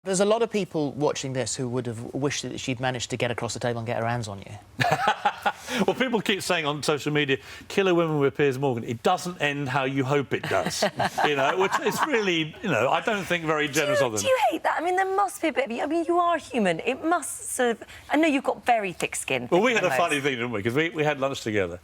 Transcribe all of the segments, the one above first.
There's a lot of people watching this who would have wished that she'd managed to get across the table and get her hands on you. Well, people keep saying on social media, kill a woman with Piers Morgan. It doesn't end how you hope it does. You know, which it's really, you know, I don't think very generous of them. Do you hate that? I mean, there must be a bit of you. I mean, you are human. It must sort of... I know you've got very thick skin. Well, we had a funny thing, didn't we? Because we had lunch together.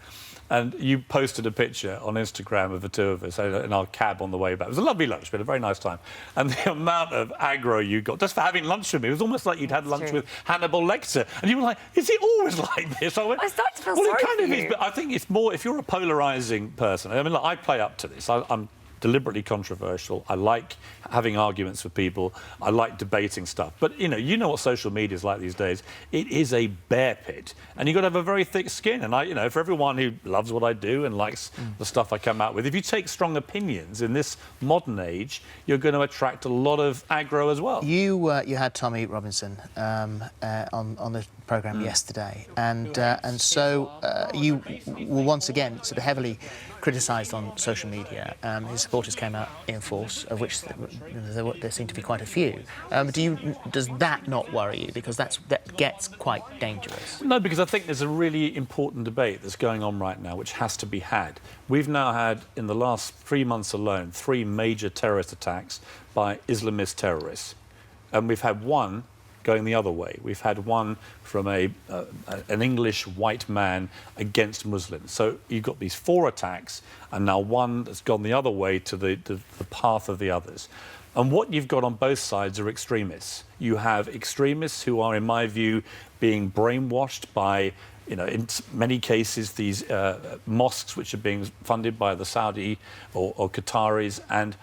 And you posted a picture on Instagram of the two of us in our cab on the way back. It was a lovely lunch, we had a very nice time. And the amount of aggro you got just for having lunch with me, it was almost like you'd had lunch with Hannibal Lecter. And you were like, is it always like this? I started to feel well, sorry it kind for of you. is, but I think it's more, if you're a polarising person, I mean, look, I play up to this. I'm deliberately controversial. I like having arguments with people. I like debating stuff. But, you know what social media is like these days. It is a bear pit. And you've got to have a very thick skin. And, you know, for everyone who loves what I do and likes the stuff I come out with, if you take strong opinions in this modern age, you're going to attract a lot of aggro as well. You had Tommy Robinson on the programme yesterday. And so you were once again sort of heavily criticised on social media. His supporters came out in force, of which there seem to be quite a few. Does that not worry you? Because that gets quite dangerous. No, because I think there's a really important debate that's going on right now, which has to be had. We've now had, in the last 3 months alone, 3 major terrorist attacks by Islamist terrorists. And we've had one going the other way. We've had one from an English white man against Muslims. So you've got these 4 attacks, and now one that's gone the other way to the path of the others. And what you've got on both sides are extremists. You have extremists who are, in my view, being brainwashed by, you know, in many cases, these mosques which are being funded by the Saudi or Qataris, and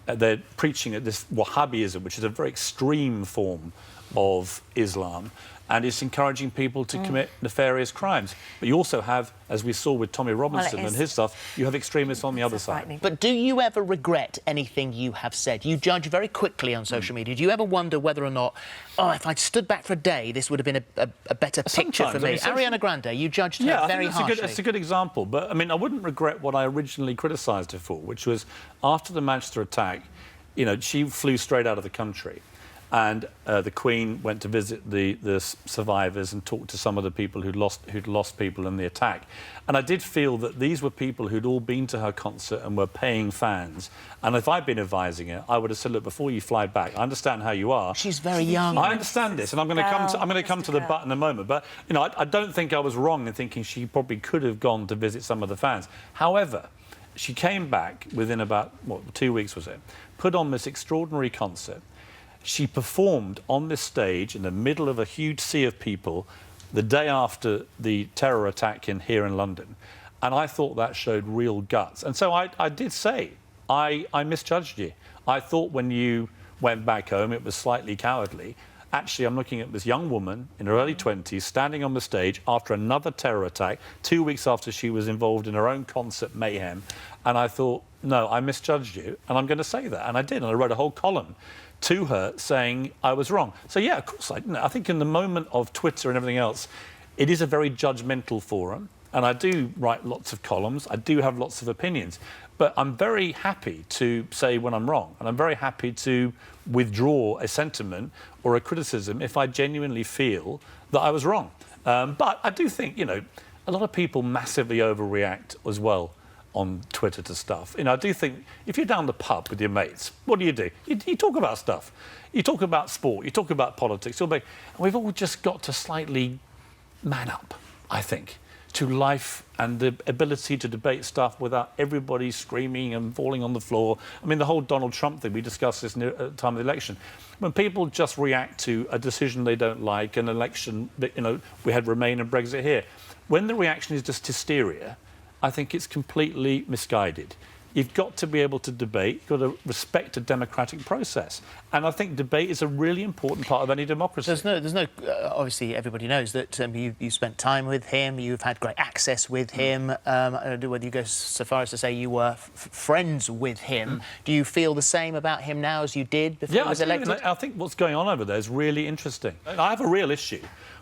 they're preaching at this Wahhabism, which is a very extreme form of Islam, and it's encouraging people to commit nefarious crimes. But you also have, as we saw with Tommy Robinson and his stuff, you have extremists on the other side. But do you ever regret anything you have said? You judge very quickly on social media. Do you ever wonder whether or not, oh, if I'd stood back for a day, this would have been a better picture for me? Ariana Grande, you judged her very harshly. It's a good example. But, I mean, I wouldn't regret what I originally criticised her for, which was after the Manchester attack, you know, she flew straight out of the country. And the Queen went to visit the survivors and talked to some of the people who'd lost people in the attack. And I did feel that these were people who'd all been to her concert and were paying fans. And if I'd been advising her, I would have said, look, before you fly back, I understand how you are. She's very young. I understand this, and I'm going to come to the but in a moment. But, you know, I don't think I was wrong in thinking she probably could have gone to visit some of the fans. However, she came back within about, 2 weeks was it, put on this extraordinary concert. She performed on this stage in the middle of a huge sea of people the day after the terror attack here in London. And I thought that showed real guts. And so I did say, I misjudged you. I thought when you went back home it was slightly cowardly. Actually, I'm looking at this young woman in her early 20s standing on the stage after another terror attack, 2 weeks after she was involved in her own concert mayhem. And I thought, no, I misjudged you, and I'm going to say that. And I did, and I wrote a whole column to her saying I was wrong. So, yeah, of course, I think in the moment of Twitter and everything else, it is a very judgmental forum, and I do write lots of columns, I do have lots of opinions, but I'm very happy to say when I'm wrong, and I'm very happy to withdraw a sentiment or a criticism if I genuinely feel that I was wrong. But I do think, you know, a lot of people massively overreact as well on Twitter to stuff. You know, I do think if you're down the pub with your mates, what do? You talk about stuff. You talk about sport, you talk about politics. And we've all just got to slightly man up, I think, to life and the ability to debate stuff without everybody screaming and falling on the floor. I mean, the whole Donald Trump thing, we discussed this at the time of the election. When people just react to a decision they don't like, an election, you know, we had Remain and Brexit here. When the reaction is just hysteria, I think it's completely misguided. You've got to be able to debate. You've got to respect a democratic process. And I think debate is a really important part of any democracy. There's no obviously, everybody knows that you spent time with him, you've had great access with him. I don't know whether you go so far as to say you were friends with him. Do you feel the same about him now as you did before he was elected? I think what's going on over there is really interesting. I have a real issue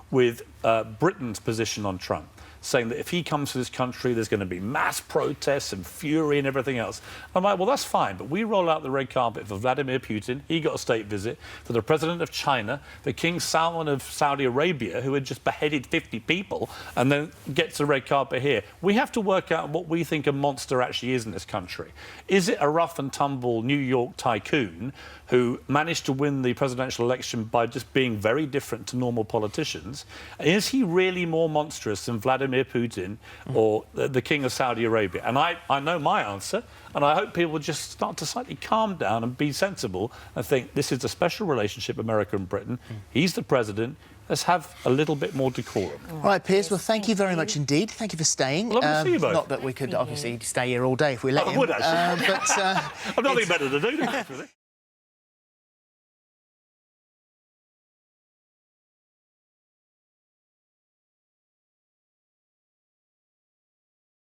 with Britain's position on Trump. saying that if he comes to this country, there's going to be mass protests and fury and everything else. I'm like, well, that's fine, but we roll out the red carpet for Vladimir Putin. He got a state visit. For the president of China, the King Salman of Saudi Arabia, who had just beheaded 50 people, and then gets a red carpet here. We have to work out what we think a monster actually is in this country. Is it a rough and tumble New York tycoon who managed to win the presidential election by just being very different to normal politicians? Is he really more monstrous than Vladimir Putin or the King of Saudi Arabia? And I know my answer, and I hope people just start to slightly calm down and be sensible and think this is a special relationship, America and Britain. He's the president. Let's have a little bit more decorum. All right, Piers, well, thank you very much indeed. Thank you for staying. Lovely to see you both. Not that we could obviously stay here all day if we let you. I would, actually. But, I've nothing better to do.